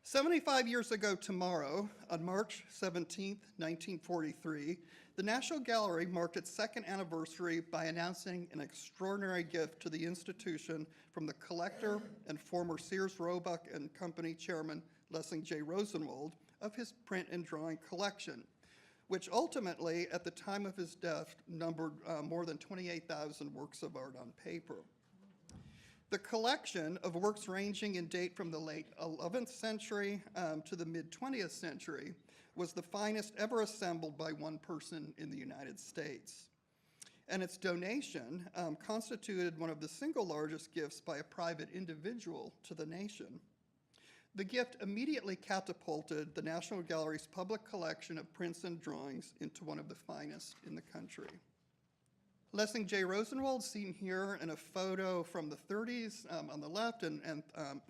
75 years ago tomorrow, on March 17, 1943, the National Gallery marked its second anniversary by announcing an extraordinary gift to the institution from the collector and former Sears Roebuck and Company chairman Lessing J. Rosenwald of his print and drawing collection, which ultimately, at the time of his death, numbered more than 28,000 works of art on paper. The collection of works ranging in date from the late 11th century to the mid-20th century was the finest ever assembled by one person in the United States. And its donation constituted one of the single largest gifts by a private individual to the nation. The gift immediately catapulted the National Gallery's public collection of prints and drawings into one of the finest in the country. Lessing J. Rosenwald, seen here in a photo from the 30s on the left and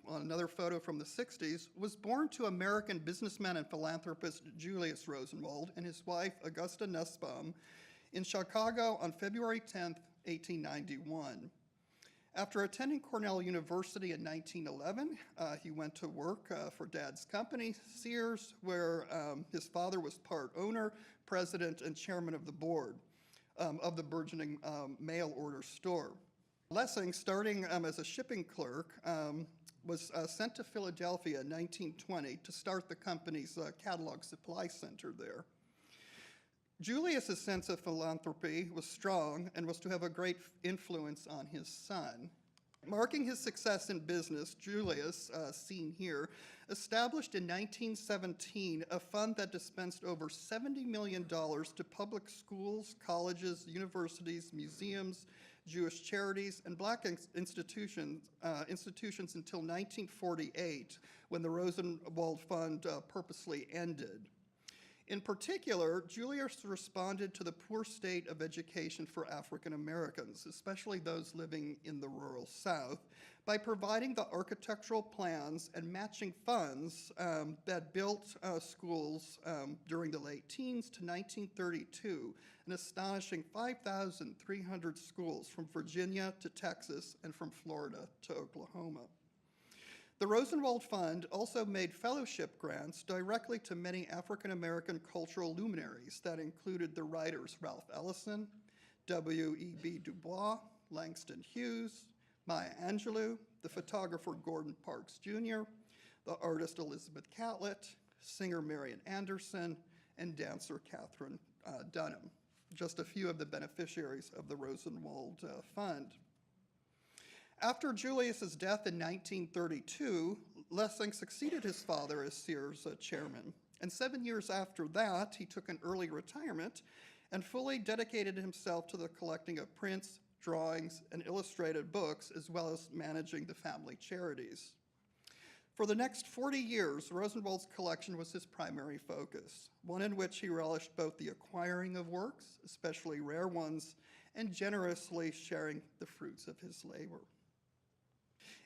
on another photo from the 60s, was born to American businessman and philanthropist Julius Rosenwald and his wife, Augusta Nussbaum, in Chicago on February 10, 1891. After attending Cornell University in 1911, he went to work for Dad's company, Sears, where his father was part owner, president, and chairman of the board of the burgeoning mail order store. Lessing, starting as a shipping clerk, was sent to Philadelphia in 1920 to start the company's catalog supply center there. Julius's sense of philanthropy was strong and was to have a great influence on his son. Marking his success in business, Julius, seen here, established in 1917 a fund that dispensed over $70 million to public schools, colleges, universities, museums, Jewish charities, and black institutions until 1948, when the Rosenwald Fund purposely ended. In particular, Julius responded to the poor state of education for African Americans, especially those living in the rural South, by providing the architectural plans and matching funds that built schools during the late teens to 1932, an astonishing 5,300 schools from Virginia to Texas and from Florida to Oklahoma. The Rosenwald Fund also made fellowship grants directly to many African-American cultural luminaries that included the writers Ralph Ellison, W.E.B. Du Bois, Langston Hughes, Maya Angelou, the photographer Gordon Parks Jr., the artist Elizabeth Catlett, singer Marian Anderson, and dancer Katherine Dunham, just a few of the beneficiaries of the Rosenwald Fund. After Julius's death in 1932, Lessing succeeded his father as Sears chairman. And 7 years after that, he took an early retirement and fully dedicated himself to the collecting of prints, drawings, and illustrated books, as well as managing the family charities. For the next 40 years, Rosenwald's collection was his primary focus, one in which he relished both the acquiring of works, especially rare ones, and generously sharing the fruits of his labor.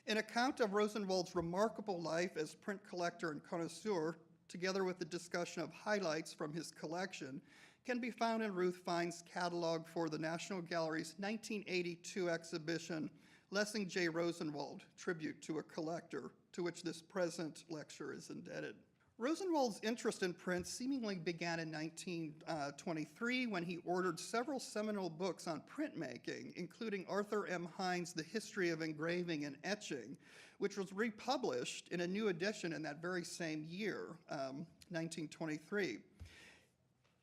An account of Rosenwald's remarkable life as print collector and connoisseur, together with the discussion of highlights from his collection, can be found in Ruth Fine's catalog for the National Gallery's 1982 exhibition, Lessing J. Rosenwald, Tribute to a Collector, to which this present lecture is indebted. Rosenwald's interest in print seemingly began in 1923 when he ordered several seminal books on printmaking, including Arthur M. Hines' The History of Engraving and Etching, which was republished in a new edition in that very same year, 1923.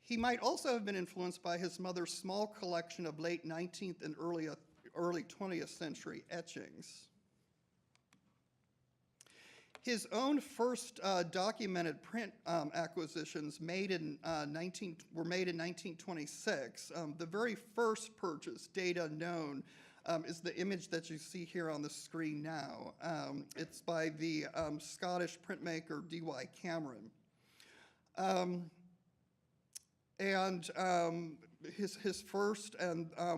He might also have been influenced by his mother's small collection of late 19th and early 20th century etchings. His own first documented print acquisitions were made in 1926. The very first purchase, data known, is the image that you see here on the screen now. It's by the Scottish printmaker D.Y. Cameron. His first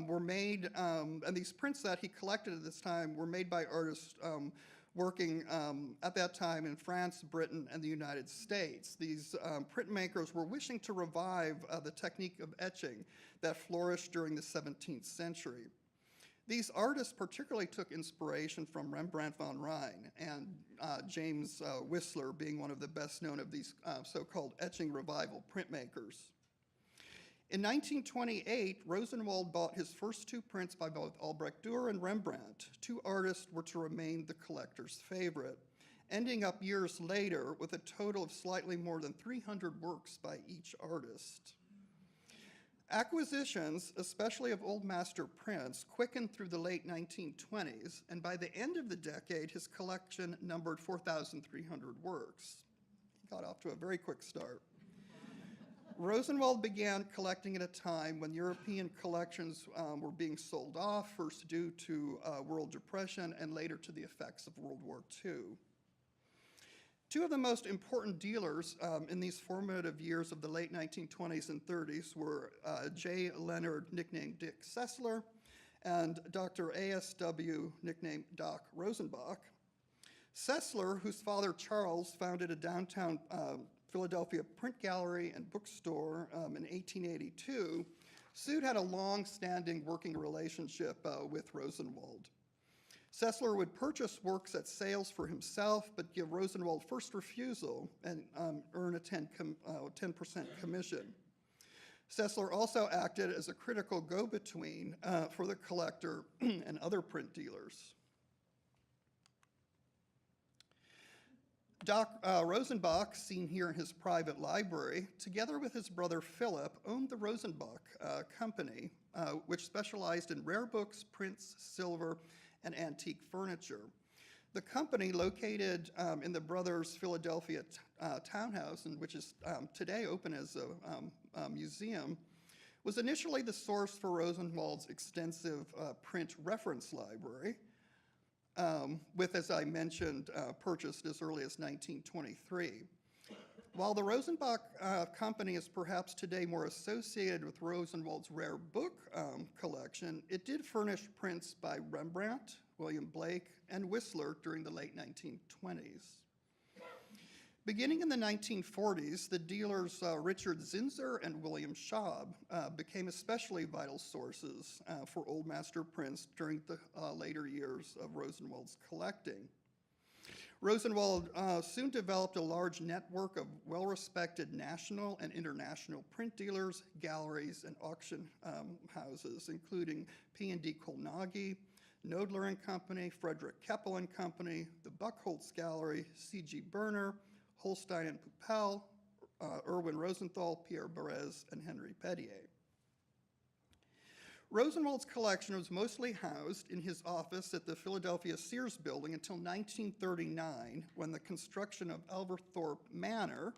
were made, and these prints that he collected at this time were made by artists working at that time in France, Britain, and the United States. These printmakers were wishing to revive the technique of etching that flourished during the 17th century. These artists particularly took inspiration from Rembrandt van Rijn and James Whistler being one of the best known of these so-called etching revival printmakers. In 1928, Rosenwald bought his first two prints by both Albrecht Dürer and Rembrandt. Two artists were to remain the collector's favorite, ending up years later with a total of slightly more than 300 works by each artist. Acquisitions, especially of old master prints, quickened through the late 1920s, and by the end of the decade, his collection numbered 4,300 works. He got off to a very quick start. Rosenwald began collecting at a time when European collections were being sold off, first due to World Depression and later to the effects of World War II. Two of the most important dealers in these formative years of the late 1920s and 30s were J. Leonard, nicknamed Dick Sessler, and Dr. A.S.W., nicknamed Doc Rosenbach. Sessler, whose father Charles founded a downtown Philadelphia print gallery and bookstore in 1882, Sood had a long-standing working relationship with Rosenwald. Sessler would purchase works at sales for himself, but give Rosenwald first refusal and earn a 10% commission. Sessler also acted as a critical go-between for the collector and other print dealers. Doc Rosenbach, seen here in his private library, together with his brother Philip, owned the Rosenbach Company, which specialized in rare books, prints, silver, and antique furniture. The company, located in the brothers' Philadelphia townhouse, and which is today open as a museum, was initially the source for Rosenwald's extensive print reference library, with, as I mentioned, purchased as early as 1923. While the Rosenbach Company is perhaps today more associated with Rosenwald's rare book collection, it did furnish prints by Rembrandt, William Blake, and Whistler during the late 1920s. Beginning in the 1940s, the dealers Richard Zinser and William Schaub became especially vital sources for old master prints during the later years of Rosenwald's collecting. Rosenwald soon developed a large network of well-respected national and international print dealers, galleries, and auction houses, including P&D Kolnagi, Knoedler and Company, Frederick Keppel and Company, the Buchholz Gallery, C.G. Berner, Holstein and Puppel, Erwin Rosenthal, Pierre Berez, and Henry Petier. Rosenwald's collection was mostly housed in his office at the Philadelphia Sears Building until 1939, when the construction of Elverthorpe Manor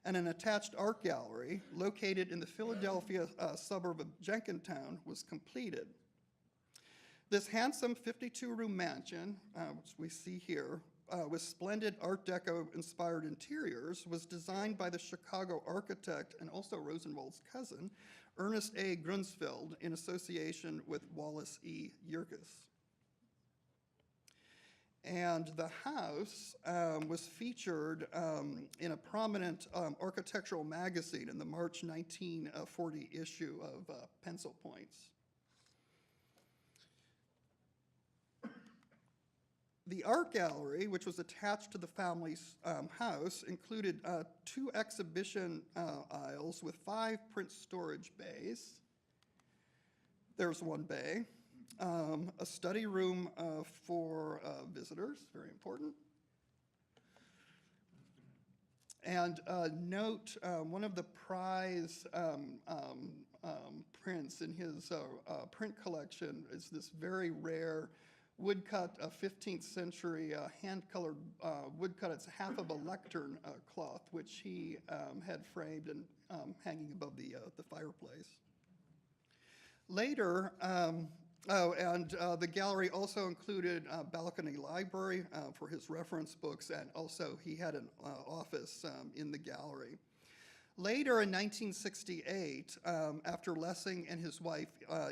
and an attached art gallery located in the Philadelphia suburb of Jenkintown was completed. This handsome 52-room mansion, which we see here, with splendid Art Deco-inspired interiors, was designed by the Chicago architect and also Rosenwald's cousin, Ernest A. Grunsfeld, in association with Wallace E. Yerkes. And the house was featured in a prominent architectural magazine in the March 1940 issue of Pencil Points. The art gallery, which was attached to the family's house, included 2 exhibition aisles with 5 print storage bays. There's one bay. A study room for visitors, very important. And note one of the prize prints in his print collection is this very rare woodcut, a 15th century hand-colored woodcut. It's half of a lectern cloth, which he had framed and hanging above the fireplace. Later, the gallery also included a balcony library for his reference books, and also he had an office in the gallery. Later in 1968, after Lessing and his wife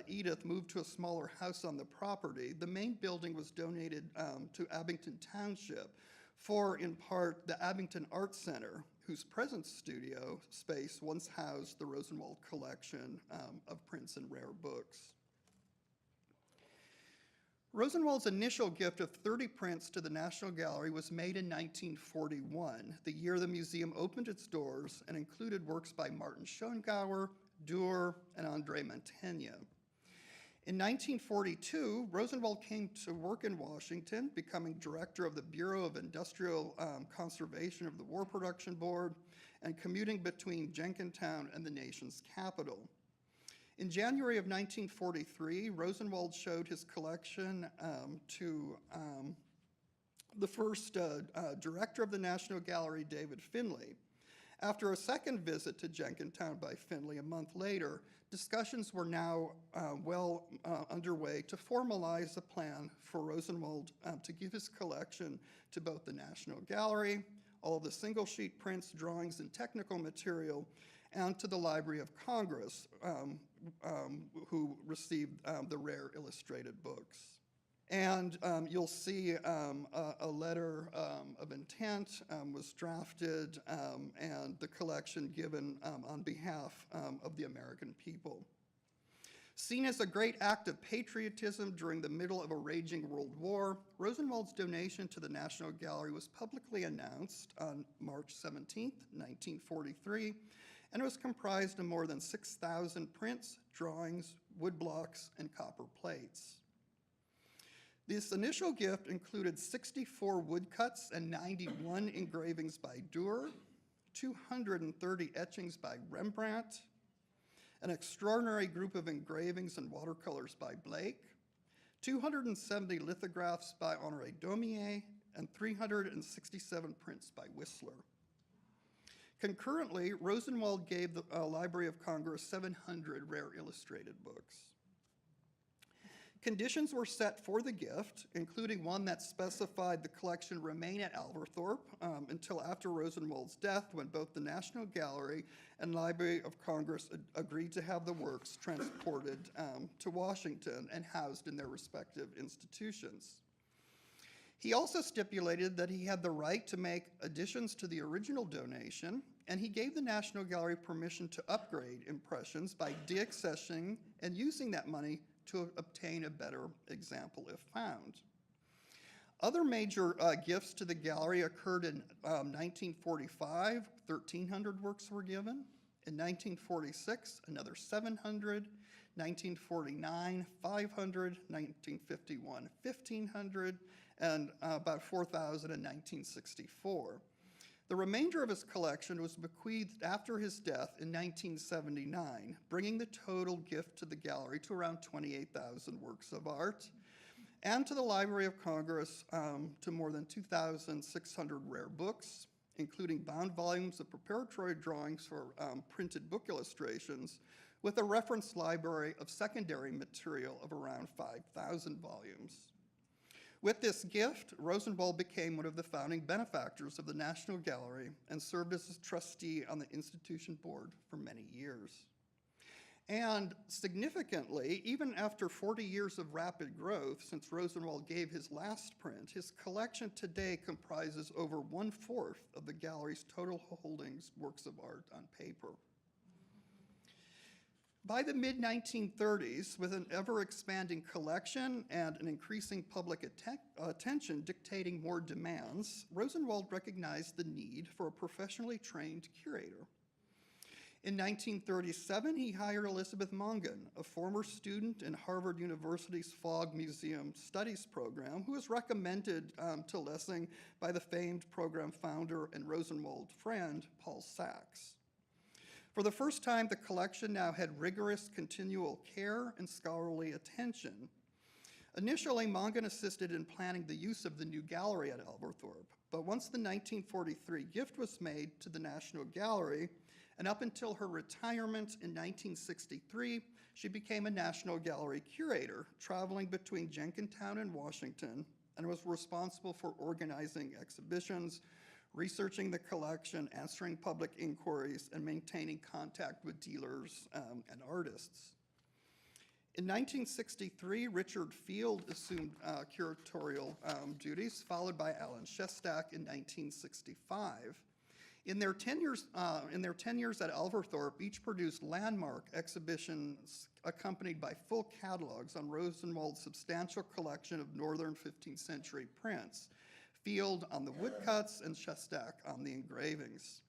Edith moved to a smaller house on the property, the main building was donated to Abington Township for, in part, the Abington Art Center, whose present studio space once housed the Rosenwald collection of prints and rare books. Rosenwald's initial gift of 30 prints to the National Gallery was made in 1941, the year the museum opened its doors, and included works by Martin Schongauer, Dürer, and Andre Mantegna. In 1942, Rosenwald came to work in Washington, becoming director of the Bureau of Industrial Conservation of the War Production Board, and commuting between Jenkintown and the nation's capital. In January of 1943, Rosenwald showed his collection to the first director of the National Gallery, David Finley. After a second visit to Jenkintown by Finley a month later, discussions were now well underway to formalize a plan for Rosenwald to give his collection to both the National Gallery, all of the single sheet prints, drawings, and technical material, and to the Library of Congress, who received the rare illustrated books. And you'll see a letter of intent was drafted and the collection given on behalf of the American people. Seen as a great act of patriotism during the middle of a raging world war, Rosenwald's donation to the National Gallery was publicly announced on March 17, 1943, and it was comprised of more than 6,000 prints, drawings, woodblocks, and copper plates. This initial gift included 64 woodcuts and 91 engravings by Dürer, 230 etchings by Rembrandt, an extraordinary group of engravings and watercolors by Blake, 270 lithographs by Honoré Daumier, and 367 prints by Whistler. Concurrently, Rosenwald gave the Library of Congress 700 rare illustrated books. Conditions were set for the gift, including one that specified the collection remain at Alverthorpe until after Rosenwald's death, when both the National Gallery and Library of Congress agreed to have the works transported to Washington and housed in their respective institutions. He also stipulated that he had the right to make additions to the original donation, and he gave the National Gallery permission to upgrade impressions by deaccessioning and using that money to obtain a better example if found. Other major gifts to the gallery occurred in 1945, 1,300 works were given. In 1946, another 700, 1949, 500, 1951, 1,500, and about 4,000 in 1964. The remainder of his collection was bequeathed after his death in 1979, bringing the total gift to the gallery to around 28,000 works of art, and to the Library of Congress to more than 2,600 rare books, including bound volumes of preparatory drawings for printed book illustrations, with a reference library of secondary material of around 5,000 volumes. With this gift, Rosenwald became one of the founding benefactors of the National Gallery and served as a trustee on the institution board for many years. And significantly, even after 40 years of rapid growth since Rosenwald gave his last print, his collection today comprises over 1/4 of the gallery's total holdings works of art on paper. By the mid-1930s, with an ever-expanding collection and an increasing public attention dictating more demands, Rosenwald recognized the need for a professionally trained curator. In 1937, he hired Elizabeth Mongan, a former student in Harvard University's Fogg Museum Studies program, who was recommended to Lessing by the famed program founder and Rosenwald friend, Paul Sachs. For the first time, the collection now had rigorous continual care and scholarly attention. Initially, Mongan assisted in planning the use of the new gallery at Alverthorpe, but once the 1943 gift was made to the National Gallery, and up until her retirement in 1963, she became a National Gallery curator, traveling between Jenkintown and Washington, and was responsible for organizing exhibitions, researching the collection, answering public inquiries, and maintaining contact with dealers and artists. In 1963, Richard Field assumed curatorial duties, followed by Alan Shestak in 1965. In their 10 years at Alverthorpe, each produced landmark exhibitions accompanied by full catalogs on Rosenwald's substantial collection of Northern 15th century prints, Field on the woodcuts and Shestak on the engravings.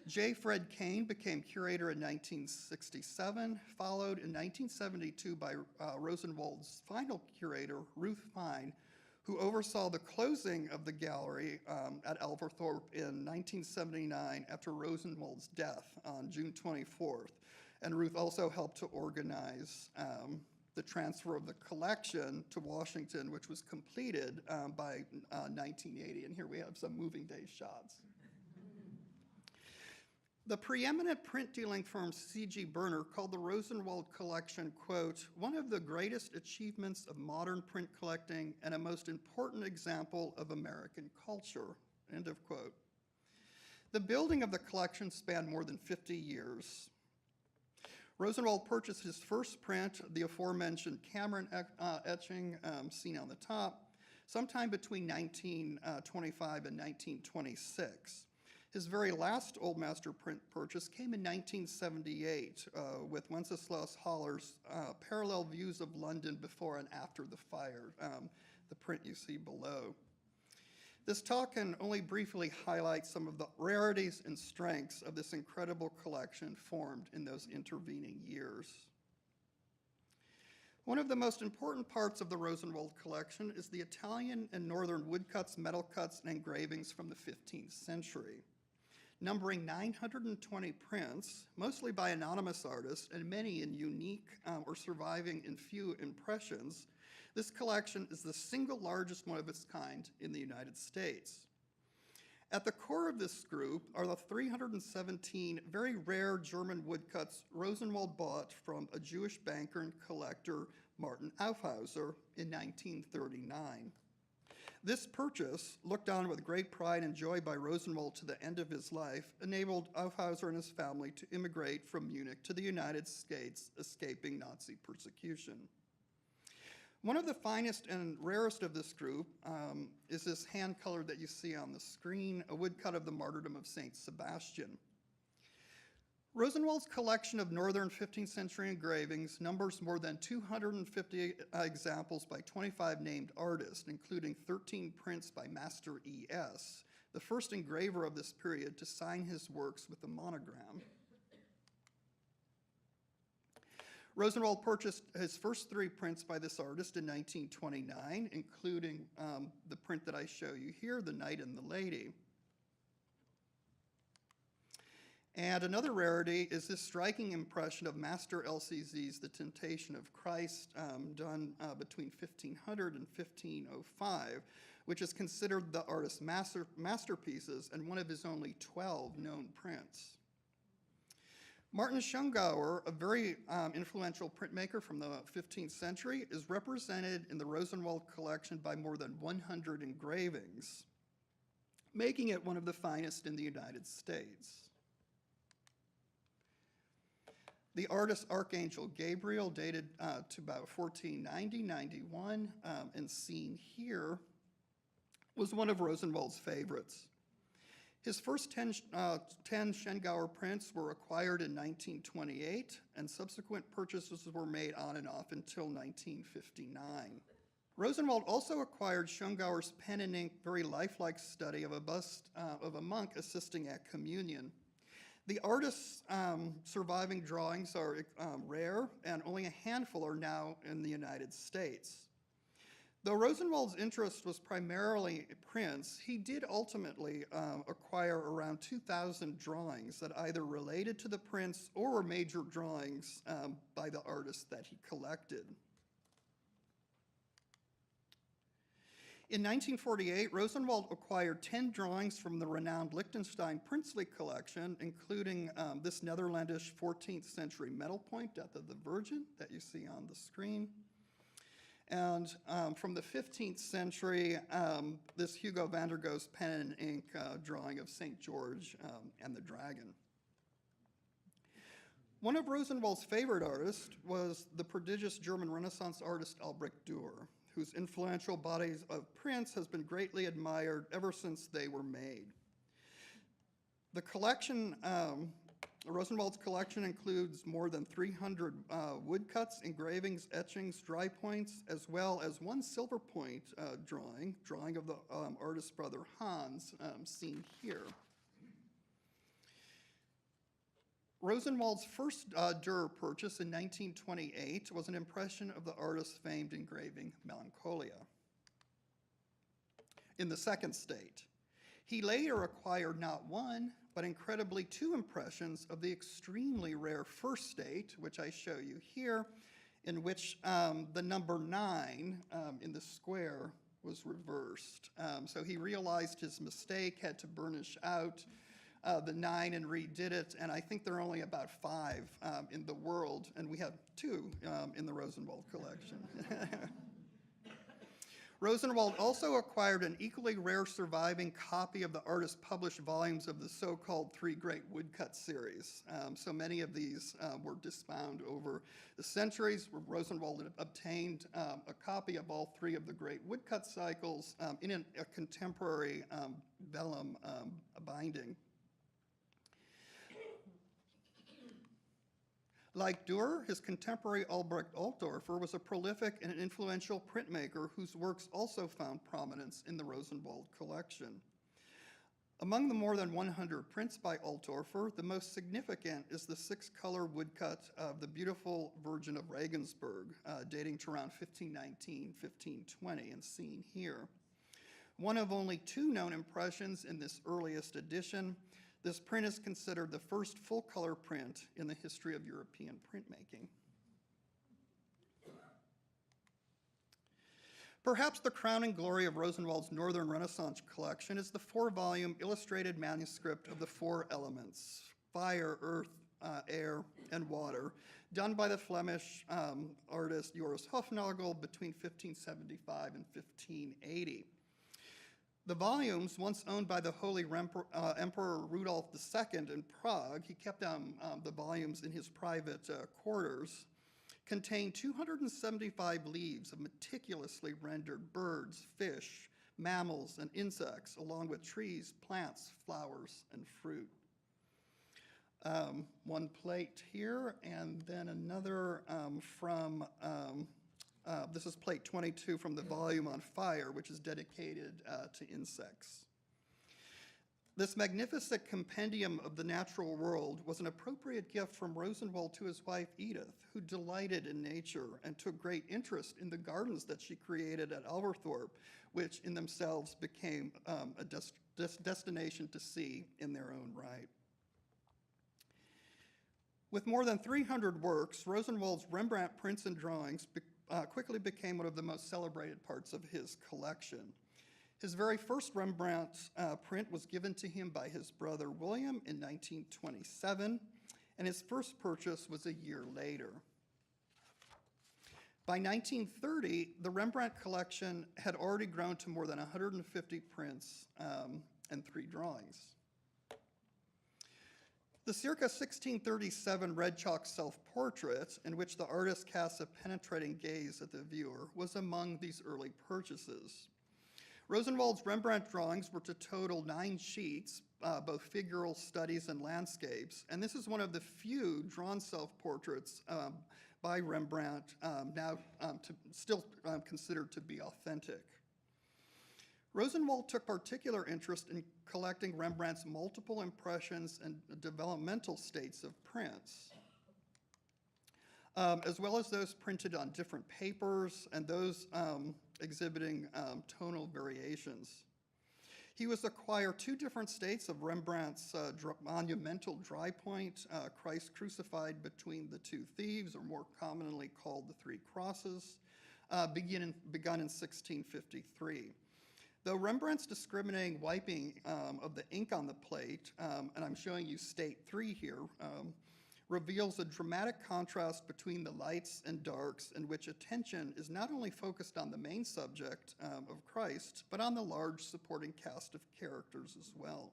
J. Fred Kane became curator in 1967, followed in 1972 by Rosenwald's final curator, Ruth Fine, who oversaw the closing of the gallery at Alverthorpe in 1979 after Rosenwald's death on June 24th. And Ruth also helped to organize the transfer of the collection to Washington, which was completed by 1980. And here we have some moving day shots. The preeminent print dealing firm C.G. Berner called the Rosenwald collection, quote, one of the greatest achievements of modern print collecting and a most important example of American culture, end of quote. The building of the collection spanned more than 50 years. Rosenwald purchased his first print, the aforementioned Cameron etching seen on the top, sometime between 1925 and 1926. His very last Old Master print purchase came in 1978 with Wenceslas Haller's Parallel Views of London Before and After the Fire, the print you see below. This talk can only briefly highlight some of the rarities and strengths of this incredible collection formed in those intervening years. One of the most important parts of the Rosenwald collection is the Italian and Northern woodcuts, metal cuts, and engravings from the 15th century. Numbering 920 prints, mostly by anonymous artists and many in unique or surviving in few impressions, this collection is the single largest one of its kind in the United States. At the core of this group are the 317 very rare German woodcuts Rosenwald bought from a Jewish banker and collector, Martin Aufhauser, in 1939. This purchase, looked on with great pride and joy by Rosenwald to the end of his life, enabled Aufhauser and his family to immigrate from Munich to the United States, escaping Nazi persecution. One of the finest and rarest of this group is this hand color that you see on the screen, a woodcut of the Martyrdom of Saint Sebastian. Rosenwald's collection of Northern 15th century engravings numbers more than 250 examples by 25 named artists, including 13 prints by Master E.S., the first engraver of this period to sign his works with a monogram. Rosenwald purchased his first 3 prints by this artist in 1929, including the print that I show you here, The Knight and the Lady. And another rarity is this striking impression of Master LCZ's The Temptation of Christ, done between 1500 and 1505, which is considered the artist's masterpieces and one of his only 12 known prints. Martin Schongauer, a very influential printmaker from the 15th century, is represented in the Rosenwald collection by more than 100 engravings, making it one of the finest in the United States. The artist Archangel Gabriel, dated to about 1490-91, and seen here, was one of Rosenwald's favorites. His first 10 Schongauer prints were acquired in 1928, and subsequent purchases were made on and off until 1959. Rosenwald also acquired Schongauer's pen and ink, very lifelike study of a bust of a monk assisting at communion. The artist's surviving drawings are rare, and only a handful are now in the United States. Though Rosenwald's interest was primarily prints, he did ultimately acquire around 2,000 drawings that either related to the prints or were major drawings by the artists that he collected. In 1948, Rosenwald acquired 10 drawings from the renowned Liechtenstein Princely collection, including this Netherlandish 14th century metal point, Death of the Virgin, that you see on the screen. And from the 15th century, this Hugo van der Goes pen and ink drawing of St. George and the Dragon. One of Rosenwald's favorite artists was the prodigious German Renaissance artist Albrecht Dürer, whose influential bodies of prints has been greatly admired ever since they were made. The collection, Rosenwald's collection includes more than 300 woodcuts, engravings, etchings, dry points, as well as one silver point drawing of the artist's brother Hans, seen here. Rosenwald's first Dürer purchase in 1928 was an impression of the artist's famed engraving Melancholia in the second state. He later acquired not one, but incredibly two impressions of the extremely rare first state, which I show you here, in which the number 9 in the square was reversed. So he realized his mistake, had to burnish out the 9 and redid it, and I think there are only about 5 in the world, and we have 2 in the Rosenwald collection. Rosenwald also acquired an equally rare surviving copy of the artist's published volumes of the so-called Three Great Woodcut series. So many of these were disbound over the centuries. Rosenwald obtained a copy of all 3 of the great woodcut cycles in a contemporary vellum binding. Like Dürer, his contemporary Albrecht Altdorfer was a prolific and influential printmaker whose works also found prominence in the Rosenwald collection. Among the more than 100 prints by Altdorfer, the most significant is the 6-color woodcut of the beautiful Virgin of Regensburg, dating to around 1519, 1520, and seen here. One of only 2 known impressions in this earliest edition, this print is considered the first full-color print in the history of European printmaking. Perhaps the crowning glory of Rosenwald's Northern Renaissance collection is the 4-volume illustrated manuscript of the 4 elements, fire, earth, air, and water, done by the Flemish artist Joris Hufnagel between 1575 and 1580. The volumes, once owned by the Holy Emperor Rudolf II in Prague, he kept the volumes in his private quarters, contain 275 leaves of meticulously rendered birds, fish, mammals, and insects, along with trees, plants, flowers, and fruit. One plate here, and then another from this is plate 22 from the volume on fire, which is dedicated to insects. This magnificent compendium of the natural world was an appropriate gift from Rosenwald to his wife Edith, who delighted in nature and took great interest in the gardens that she created at Alberthorpe, which in themselves became a destination to see in their own right. With more than 300 works, Rosenwald's Rembrandt prints and drawings quickly became one of the most celebrated parts of his collection. His very first Rembrandt print was given to him by his brother William in 1927, and his first purchase was a year later. By 1930, the Rembrandt collection had already grown to more than 150 prints and 3 drawings. The circa 1637 red chalk self-portrait, in which the artist casts a penetrating gaze at the viewer, was among these early purchases. Rosenwald's Rembrandt drawings were to total 9 sheets, both figural studies and landscapes, and this is one of the few drawn self-portraits by Rembrandt now still considered to be authentic. Rosenwald took particular interest in collecting Rembrandt's multiple impressions and developmental states of prints, as well as those printed on different papers and those exhibiting tonal variations. He was acquired 2 different states of Rembrandt's monumental dry point, Christ crucified between the 2 thieves, or more commonly called the 3 crosses, begun in 1653. Though Rembrandt's discriminating wiping of the ink on the plate, and I'm showing you state 3 here, reveals a dramatic contrast between the lights and darks, in which attention is not only focused on the main subject of Christ, but on the large supporting cast of characters as well.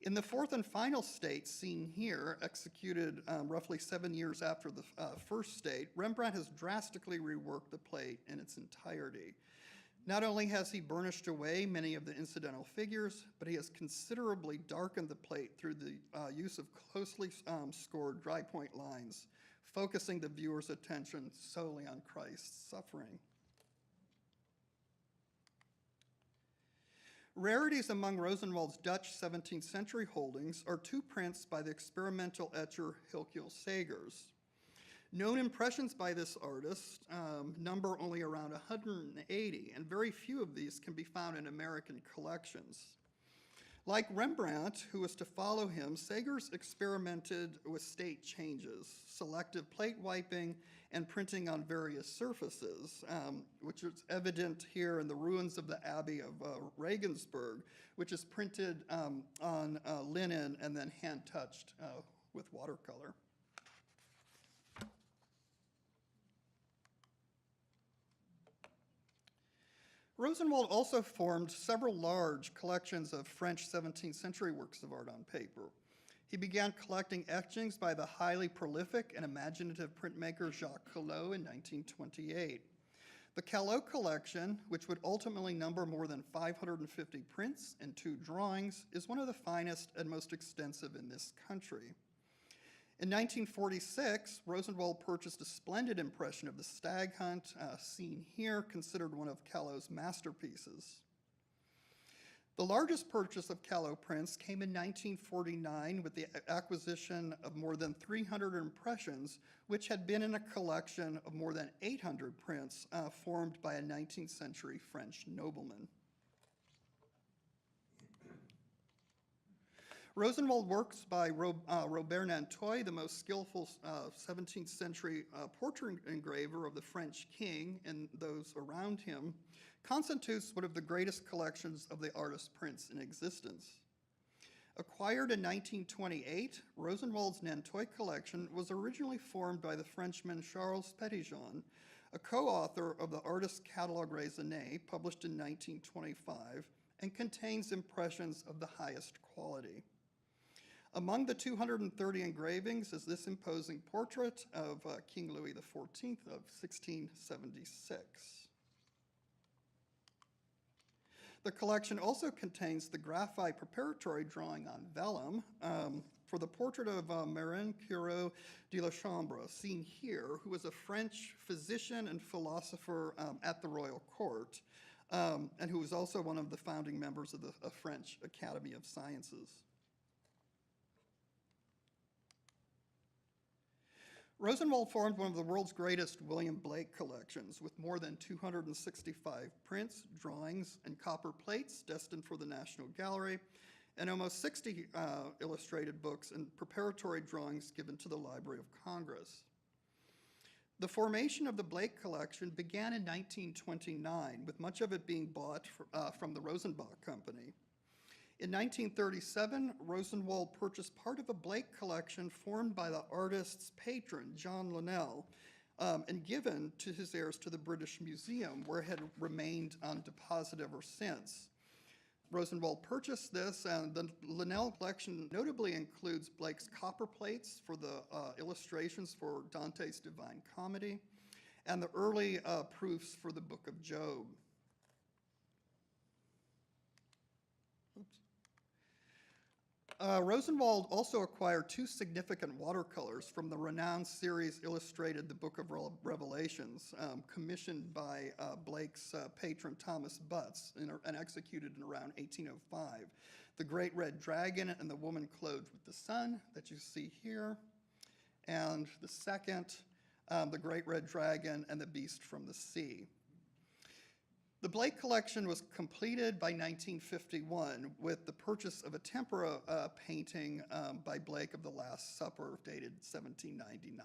In the 4th and final state seen here, executed roughly 7 years after the first state, Rembrandt has drastically reworked the plate in its entirety. Not only has he burnished away many of the incidental figures, but he has considerably darkened the plate through the use of closely scored dry point lines, focusing the viewer's attention solely on Christ's suffering. Rarities among Rosenwald's Dutch 17th century holdings are two prints by the experimental etcher Hilkiel Sagers. Known impressions by this artist number only around 180, and very few of these can be found in American collections. Like Rembrandt, who was to follow him, Sagers experimented with state changes, selective plate wiping, and printing on various surfaces, which is evident here in the ruins of the Abbey of Regensburg, which is printed on linen and then hand-touched with watercolor. Rosenwald also formed several large collections of French 17th century works of art on paper. He began collecting etchings by the highly prolific and imaginative printmaker Jacques Collot in 1928. The Collot collection, which would ultimately number more than 550 prints and 2 drawings, is one of the finest and most extensive in this country. In 1946, Rosenwald purchased a splendid impression of the stag hunt, seen here, considered one of Collot's masterpieces. The largest purchase of Collot prints came in 1949 with the acquisition of more than 300 impressions, which had been in a collection of more than 800 prints formed by a 19th century French nobleman. Rosenwald works by Robert Nanteuil, the most skillful 17th century portrait engraver of the French king and those around him, constitutes one of the greatest collections of the artist's prints in existence. Acquired in 1928, Rosenwald's Nanteuil collection was originally formed by the Frenchman Charles Petitjean, a co-author of the Artist's Catalogue Raisonné, published in 1925, and contains impressions of the highest quality. Among the 230 engravings is this imposing portrait of King Louis XIV of 1676. The collection also contains the graphite preparatory drawing on vellum for the portrait of Marin Curot de la Chambre, seen here, who was a French physician and philosopher at the royal court, and who was also one of the founding members of the French Academy of Sciences. Rosenwald formed one of the world's greatest William Blake collections, with more than 265 prints, drawings, and copper plates destined for the National Gallery, and almost 60 illustrated books and preparatory drawings given to the Library of Congress. The formation of the Blake collection began in 1929, with much of it being bought from the Rosenbach Company. In 1937, Rosenwald purchased part of a Blake collection formed by the artist's patron, John Linnell, and given to his heirs to the British Museum, where it had remained on deposit ever since. Rosenwald purchased this, and the Linnell collection notably includes Blake's copper plates for the illustrations for Dante's Divine Comedy, and the early proofs for the Book of Job. Rosenwald also acquired 2 significant watercolors from the renowned series illustrated The Book of Revelations, commissioned by Blake's patron Thomas Butts and executed in around 1805. The Great Red Dragon and the Woman Clothed with the Sun that you see here, and the second, The Great Red Dragon and the Beast from the Sea. The Blake collection was completed by 1951 with the purchase of a tempera painting by Blake of the Last Supper, dated 1799.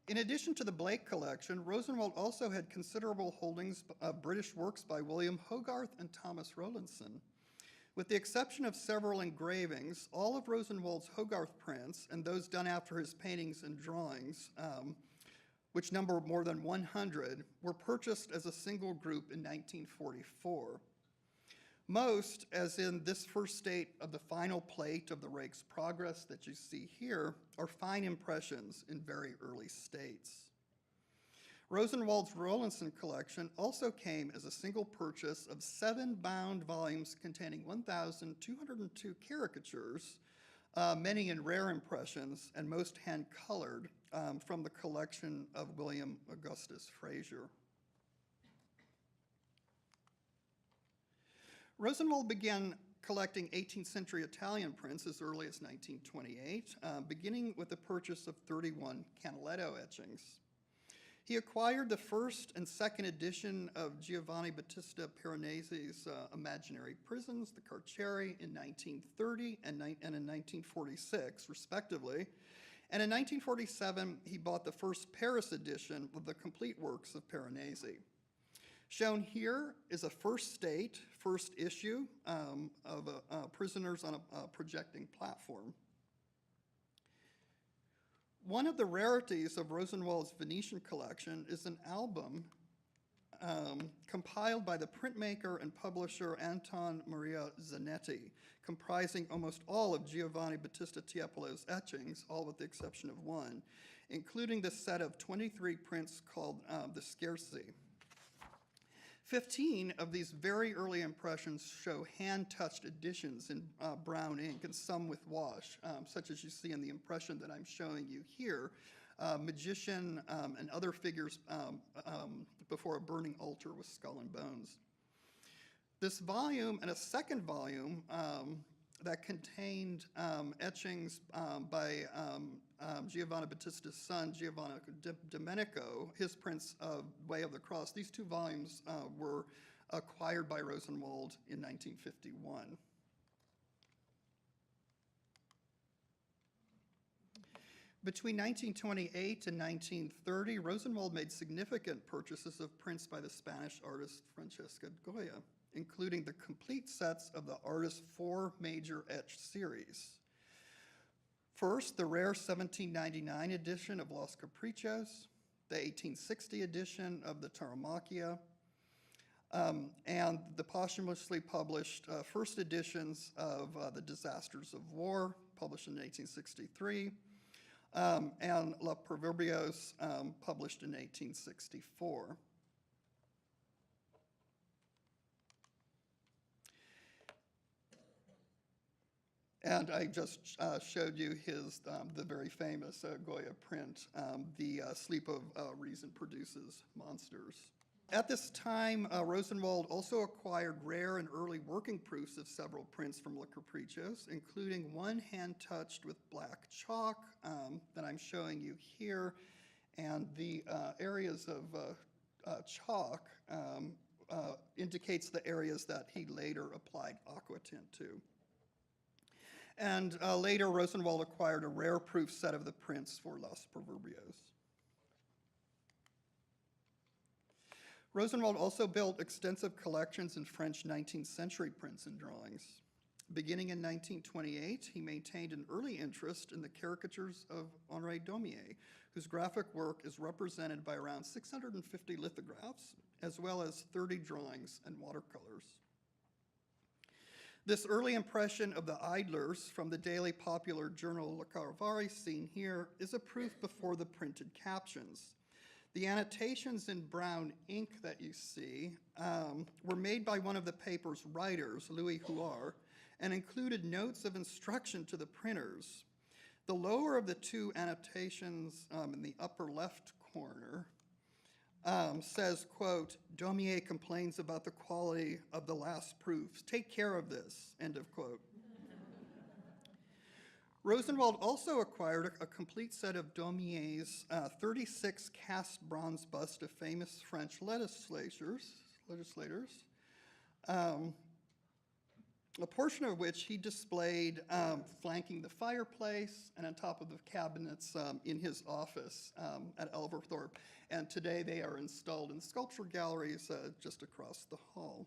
In addition to the Blake collection, Rosenwald also had considerable holdings of British works by William Hogarth and Thomas Rowlandson. With the exception of several engravings, all of Rosenwald's Hogarth prints and those done after his paintings and drawings, which number more than 100, were purchased as a single group in 1944. Most, as in this first state of the final plate of the Rake's Progress that you see here, are fine impressions in very early states. Rosenwald's Rollinson collection also came as a single purchase of 7 bound volumes containing 1,202 caricatures, many in rare impressions and most hand-colored, from the collection of William Augustus Fraser. Rosenwald began collecting 18th century Italian prints as early as 1928, beginning with the purchase of 31 Canaletto etchings. He acquired the first and second edition of Giovanni Battista Piranesi's Imaginary Prisons, the Carceri, in 1930 and in 1946, respectively. And in 1947, he bought the first Paris edition of the complete works of Piranesi. Shown here is a first issue of Prisoners on a Projecting Platform. One of the rarities of Rosenwald's Venetian collection is an album compiled by the printmaker and publisher Anton Maria Zanetti, comprising almost all of Giovanni Battista Tiepolo's etchings, all with the exception of one, including the set of 23 prints called the Scherzi. 15 of these very early impressions show hand-touched editions in brown ink and some with wash, such as you see in the impression that I'm showing you here, magician and other figures before a burning altar with skull and bones. This volume and a second volume that contained etchings by Giovanni Battista's son, Giovanni Domenico, his prints of Way of the Cross. These two volumes were acquired by Rosenwald in 1951. Between 1928 and 1930, Rosenwald made significant purchases of prints by the Spanish artist Francesca Goya, including the complete sets of the artist's 4 major etched series. First, the rare 1799 edition of Los Caprichos, the 1860 edition of the Tauromachia, and the posthumously published first editions of The Disasters of War, published in 1863, and La Proverbios, published in 1864. And I just showed you his, the very famous Goya print, The Sleep of Reason Produces Monsters. At this time, Rosenwald also acquired rare and early working proofs of several prints from Le Capriccios, including one hand-touched with black chalk that I'm showing you here. And the areas of chalk indicates the areas that he later applied aqua tint to. And later, Rosenwald acquired a rare proof set of the prints for Los Proverbios. Rosenwald also built extensive collections in French 19th century prints and drawings. Beginning in 1928, he maintained an early interest in the caricatures of Henri Daumier, whose graphic work is represented by around 650 lithographs, as well as 30 drawings and watercolors. This early impression of the idlers from the daily popular journal Le Caravarie, seen here, is a proof before the printed captions. The annotations in brown ink that you see were made by one of the paper's writers, Louis Huard, and included notes of instruction to the printers. The lower of the two annotations in the upper left corner says, quote, Daumier complains about the quality of the last proofs. Take care of this, end of quote. Rosenwald also acquired a complete set of Daumier's 36 cast bronze busts of famous French legislators, a portion of which he displayed flanking the fireplace and on top of the cabinets in his office at Elverthorpe. And today they are installed in sculpture galleries just across the hall.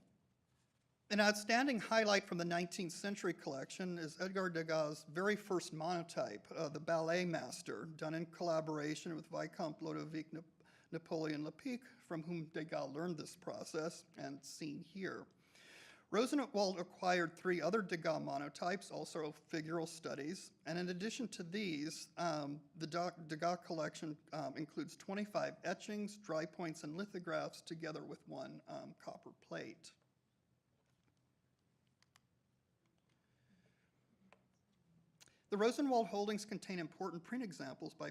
An outstanding highlight from the 19th century collection is Edgar Degas' very first monotype, The Ballet Master, done in collaboration with Viscount Ludovic Napoleon Lepic, from whom Degas learned this process, and seen here. Rosenwald acquired 3 other Degas monotypes, also figural studies, and in addition to these, the Degas collection includes 25 etchings, dry points, and lithographs, together with 1 copper plate. The Rosenwald holdings contain important print examples by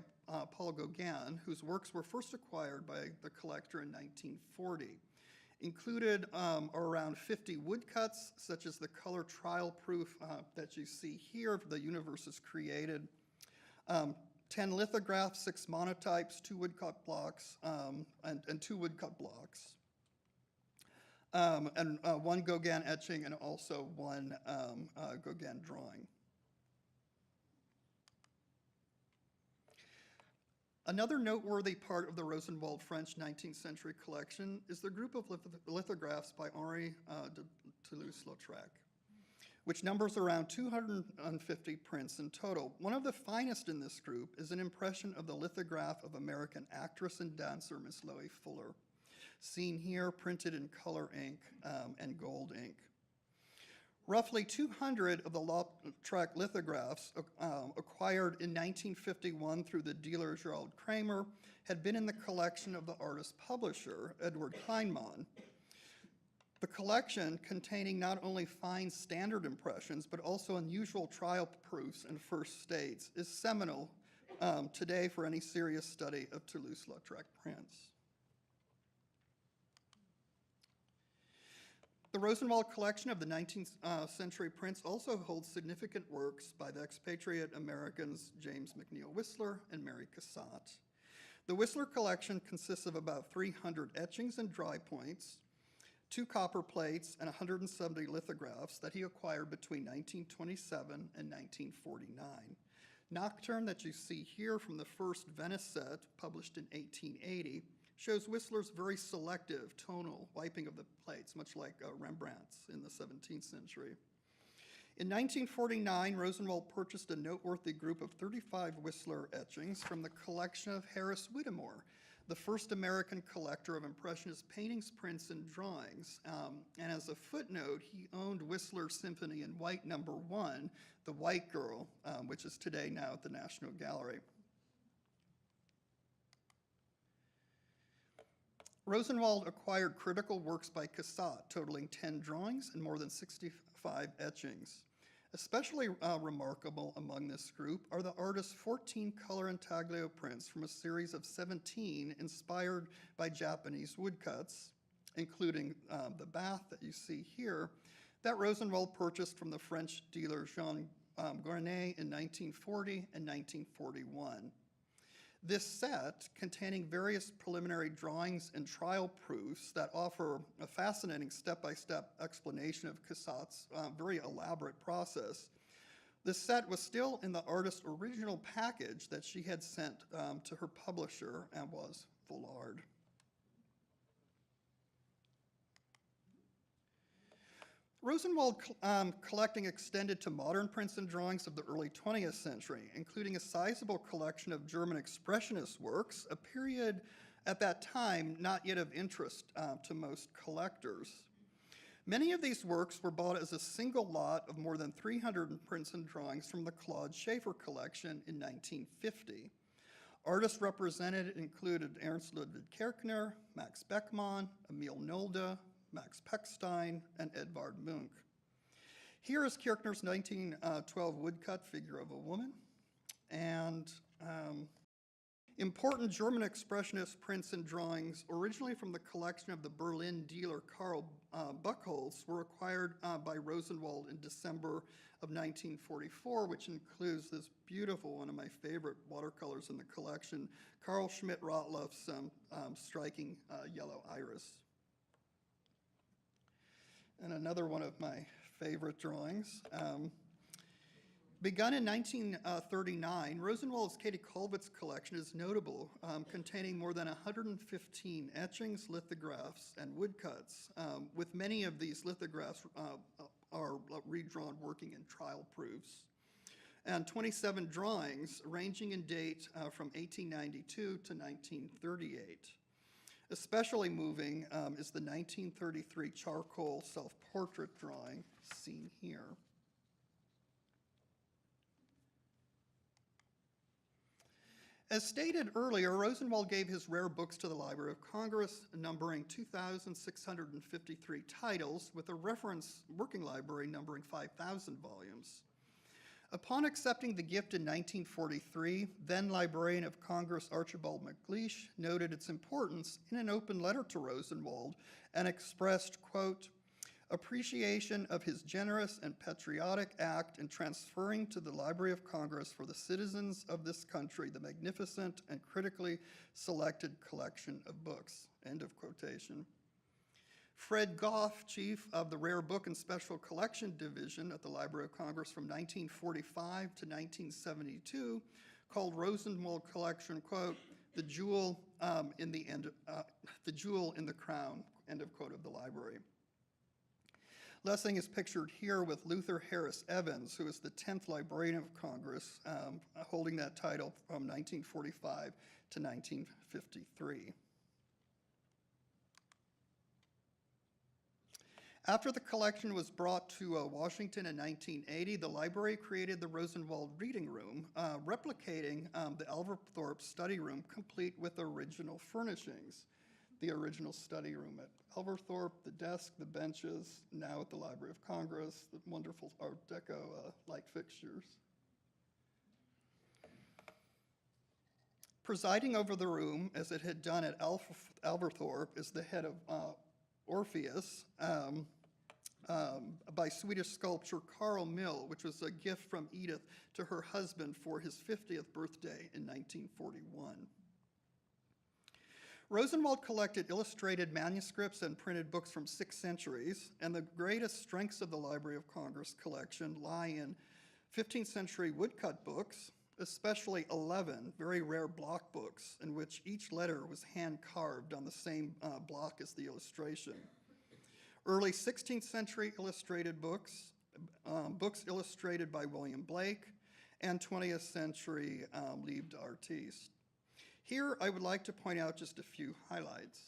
Paul Gauguin, whose works were first acquired by the collector in 1940. Included are around 50 woodcuts, such as the color trial proof that you see here, The Universe is Created, 10 lithographs, 6 monotypes, 2 woodcut blocks, and 2 woodcut blocks, and 1 Gauguin etching, and also 1 Gauguin drawing. Another noteworthy part of the Rosenwald French 19th century collection is the group of lithographs by Henri de Toulouse-Lautrec, which numbers around 250 prints in total. One of the finest in this group is an impression of the lithograph of American actress and dancer Miss Loie Fuller, seen here printed in color ink and gold ink. Roughly 200 of the Lautrec lithographs acquired in 1951 through the dealer Gerald Kramer had been in the collection of the artist publisher, Edward Kleinman. The collection, containing not only fine standard impressions, but also unusual trial proofs and first states, is seminal today for any serious study of Toulouse-Lautrec prints. The Rosenwald collection of the 19th century prints also holds significant works by the expatriate Americans James McNeill Whistler and Mary Cassatt. The Whistler collection consists of about 300 etchings and dry points, 2 copper plates, and 170 lithographs that he acquired between 1927 and 1949. Nocturne, that you see here from the first Venice set, published in 1880, shows Whistler's very selective tonal wiping of the plates, much like Rembrandt's in the 17th century. In 1949, Rosenwald purchased a noteworthy group of 35 Whistler etchings from the collection of Harris Whittemore, the first American collector of Impressionist paintings, prints, and drawings. And as a footnote, he owned Whistler's Symphony in White No. 1, The White Girl, which is today now at the National Gallery. Rosenwald acquired critical works by Cassatt, totaling 10 drawings and more than 65 etchings. Especially remarkable among this group are the artist's 14 color intaglio prints from a series of 17 inspired by Japanese woodcuts, including the bath that you see here, that Rosenwald purchased from the French dealer Jean Guarnet in 1940 and 1941. This set, containing various preliminary drawings and trial proofs that offer a fascinating step-by-step explanation of Cassatt's very elaborate process, this set was still in the artist's original package that she had sent to her publisher, Ambroise Vollard. Rosenwald collecting extended to modern prints and drawings of the early 20th century, including a sizable collection of German expressionist works, a period at that time not yet of interest to most collectors. Many of these works were bought as a single lot of more than 300 prints and drawings from the Claude Schaeffer collection in 1950. Artists represented included Ernst Ludwig Kirchner, Max Beckmann, Emil Nolde, Max Pechstein, and Edvard Munch. Here is Kirchner's 1912 woodcut figure of a woman, and important German expressionist prints and drawings, originally from the collection of the Berlin dealer Karl Buchholz, were acquired by Rosenwald in December of 1944, which includes this beautiful, one of my favorite watercolors in the collection, Carl Schmidt-Rottluff's striking yellow iris. And another one of my favorite drawings. Begun in 1939, Rosenwald's Katie Kolbitz collection is notable, containing more than 115 etchings, lithographs, and woodcuts, with many of these lithographs are redrawn working in trial proofs, and 27 drawings ranging in date from 1892 to 1938. Especially moving is the 1933 charcoal self-portrait drawing seen here. As stated earlier, Rosenwald gave his rare books to the Library of Congress, numbering 2,653 titles, with a reference working library numbering 5,000 volumes. Upon accepting the gift in 1943, then Librarian of Congress Archibald MacLeish noted its importance in an open letter to Rosenwald and expressed, quote, appreciation of his generous and patriotic act in transferring to the Library of Congress for the citizens of this country the magnificent and critically selected collection of books, end of quotation. Fred Goff, chief of the Rare Book and Special Collection Division at the Library of Congress from 1945 to 1972, called Rosenwald collection, quote, the jewel in the crown, end of quote, of the library. Lessing is pictured here with Luther Harris Evans, who is the 10th Librarian of Congress, holding that title from 1945 to 1953. After the collection was brought to Washington in 1980, the library created the Rosenwald Reading Room, replicating the Alverthorpe study room, complete with original furnishings. The original study room at Alverthorpe, the desk, the benches, now at the Library of Congress, the wonderful Art Deco light fixtures. Presiding over the room, as it had done at Alverthorpe, is the head of Orpheus, by Swedish sculptor Carl Mill, which was a gift from Edith to her husband for his 50th birthday in 1941. Rosenwald collected illustrated manuscripts and printed books from 6 centuries, and the greatest strengths of the Library of Congress collection lie in 15th century woodcut books, especially 11 very rare block books in which each letter was hand-carved on the same block as the illustration. Early 16th century illustrated books, books illustrated by William Blake, and 20th century livres d'artistes. Here, I would like to point out just a few highlights.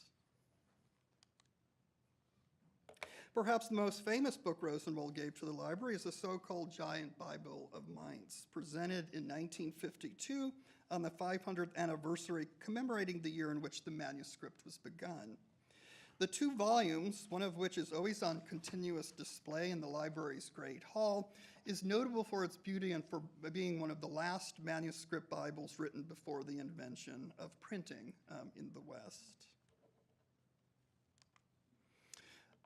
Perhaps the most famous book Rosenwald gave to the library is the so-called Giant Bible of Mainz, presented in 1952 on the 500th anniversary commemorating the year in which the manuscript was begun. The 2 volumes, one of which is always on continuous display in the library's Great Hall, is notable for its beauty and for being one of the last manuscript Bibles written before the invention of printing in the West.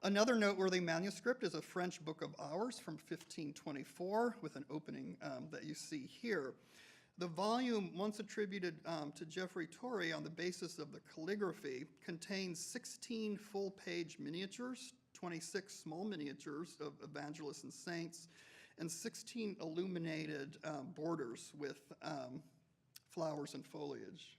Another noteworthy manuscript is a French Book of Hours from 1524 with an opening that you see here. The volume, once attributed to Geoffrey Torrey on the basis of the calligraphy, contains 16 full-page miniatures, 26 small miniatures of evangelists and saints, and 16 illuminated borders with flowers and foliage.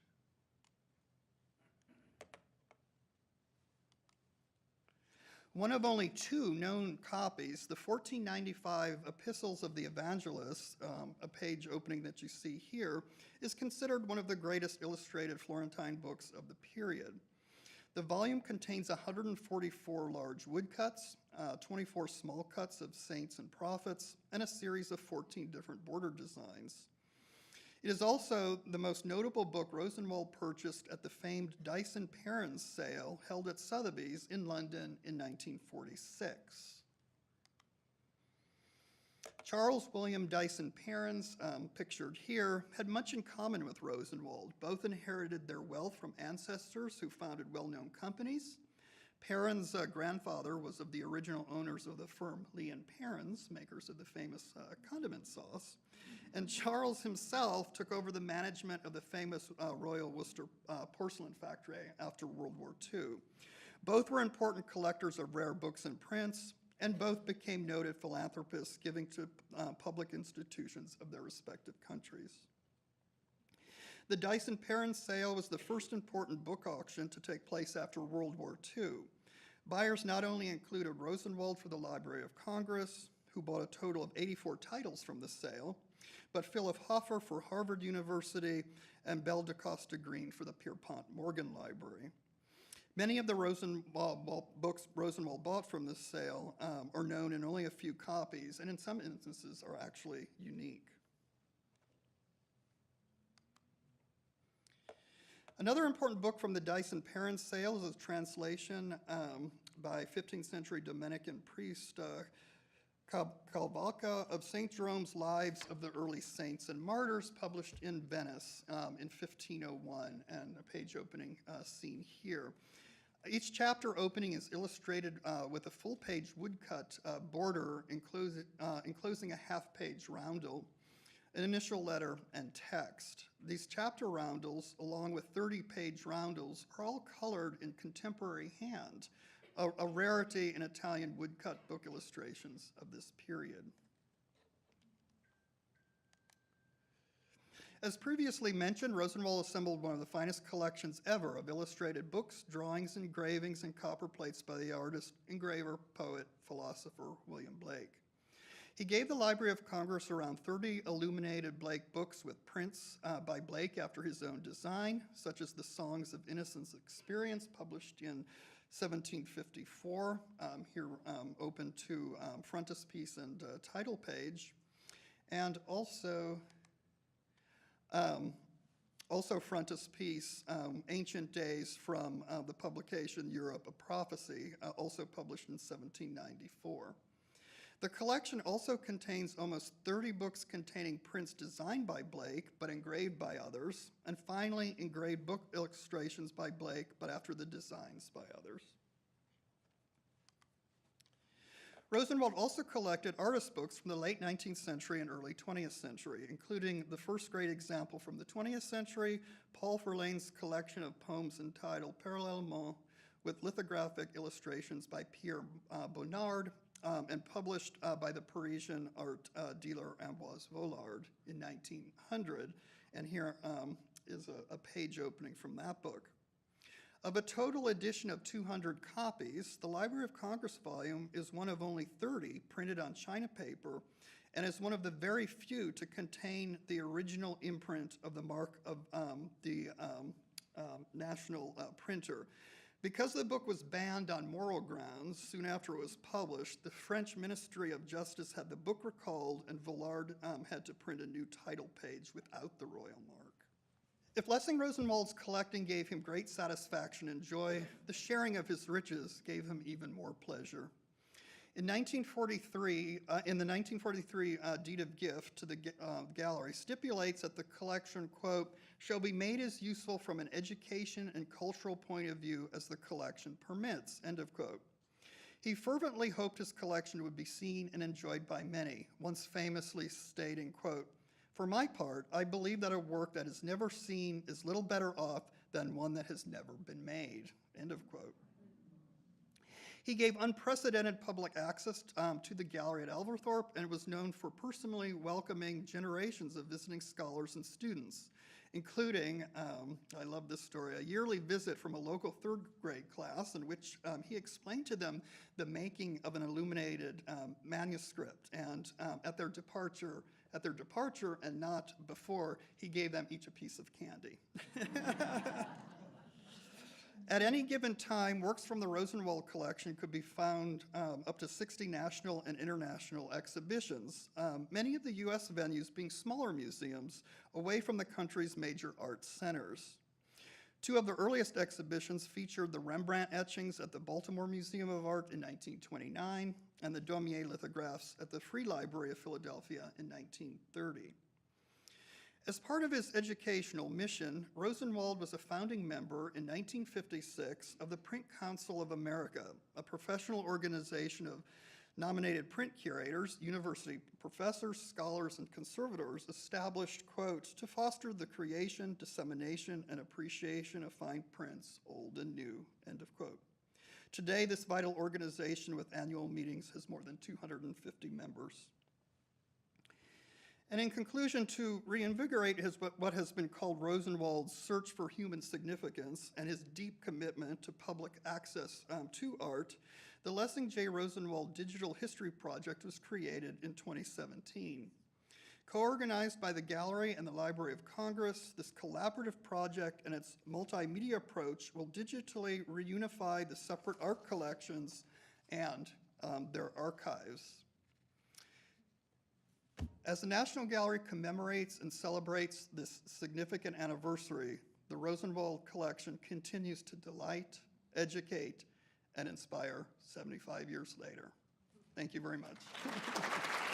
One of only 2 known copies, the 1495 Epistles of the Evangelists, a page opening that you see here, is considered one of the greatest illustrated Florentine books of the period. The volume contains 144 large woodcuts, 24 small cuts of saints and prophets, and a series of 14 different border designs. It is also the most notable book Rosenwald purchased at the famed Dyson Perrins sale held at Sotheby's in London in 1946. Charles William Dyson Perrins, pictured here, had much in common with Rosenwald. Both inherited their wealth from ancestors who founded well-known companies. Perrins' grandfather was of the original owners of the firm Lee & Perrins, makers of the famous condiment sauce. And Charles himself took over the management of the famous Royal Worcester porcelain factory after World War II. Both were important collectors of rare books and prints, and both became noted philanthropists, giving to public institutions of their respective countries. The Dyson Perrins sale was the first important book auction to take place after World War II. Buyers not only included Rosenwald for the Library of Congress, who bought a total of 84 titles from the sale, but Philip Hofer for Harvard University and Belle de Costa Green for the Pierpont Morgan Library. Many of the books Rosenwald bought from this sale are known in only a few copies, and in some instances are actually unique. Another important book from the Dyson-Perrin sale is a translation by 15th century Dominican priest Cavalca of St. Jerome's Lives of the Early Saints and Martyrs, published in Venice in 1501, and a page opening seen here. Each chapter opening is illustrated with a full-page woodcut border enclosing a half-page roundel, an initial letter, and text. These chapter roundels, along with 30-page roundels, are all colored in contemporary hand, a rarity in Italian woodcut book illustrations of this period. As previously mentioned, Rosenwald assembled one of the finest collections ever of illustrated books, drawings, engravings, and copper plates by the artist, engraver, poet, philosopher William Blake. He gave the Library of Congress around 30 illuminated Blake books with prints by Blake after his own design, such as the Songs of Innocence Experience, published in 1754, here open to frontispiece and title page, and also frontispiece, Ancient Days from the publication Europe, a Prophecy, also published in 1794. The collection also contains almost 30 books containing prints designed by Blake, but engraved by others, and finally engraved book illustrations by Blake, but after the designs by others. Rosenwald also collected artist books from the late 19th century and early 20th century, including the first great example from the 20th century, Paul Verlaine's collection of poems entitled Parallèlement, with lithographic illustrations by Pierre Bonnard, and published by the Parisian art dealer Ambroise Vollard in 1900. And here is a page opening from that book. Of a total edition of 200 copies, the Library of Congress volume is one of only 30 printed on China paper, and is one of the very few to contain the original imprint of the mark of the national printer. Because the book was banned on moral grounds soon after it was published, the French Ministry of Justice had the book recalled, and Vollard had to print a new title page without the royal mark. If Lessing Rosenwald's collecting gave him great satisfaction and joy, the sharing of his riches gave him even more pleasure. In the 1943 deed of gift to the gallery stipulates that the collection, quote, shall be made as useful from an education and cultural point of view as the collection permits, end of quote. He fervently hoped his collection would be seen and enjoyed by many, once famously stating, quote, for my part, I believe that a work that is never seen is little better off than one that has never been made, end of quote. He gave unprecedented public access to the gallery at Alverthorpe, and was known for personally welcoming generations of visiting scholars and students, including, I love this story, a yearly visit from a local third grade class in which he explained to them the making of an illuminated manuscript, and at their departure and not before, he gave them each a piece of candy. At any given time, works from the Rosenwald collection could be found up to 60 national and international exhibitions, many of the US venues being smaller museums away from the country's major art centers. Two of the earliest exhibitions featured the Rembrandt etchings at the Baltimore Museum of Art in 1929 and the Daumier lithographs at the Free Library of Philadelphia in 1930. As part of his educational mission, Rosenwald was a founding member in 1956 of the Print Council of America, a professional organization of nominated print curators, university professors, scholars, and conservators established, quote, to foster the creation, dissemination, and appreciation of fine prints, old and new, end of quote. Today, this vital organization with annual meetings has more than 250 members. And in conclusion, to reinvigorate what has been called Rosenwald's search for human significance and his deep commitment to public access to art, the Lessing J. Rosenwald Digital History Project was created in 2017. Co-organized by the Gallery and the Library of Congress, this collaborative project and its multimedia approach will digitally reunify the separate art collections and their archives. As the National Gallery commemorates and celebrates this significant anniversary, the Rosenwald Collection continues to delight, educate, and inspire 75 years later. Thank you very much.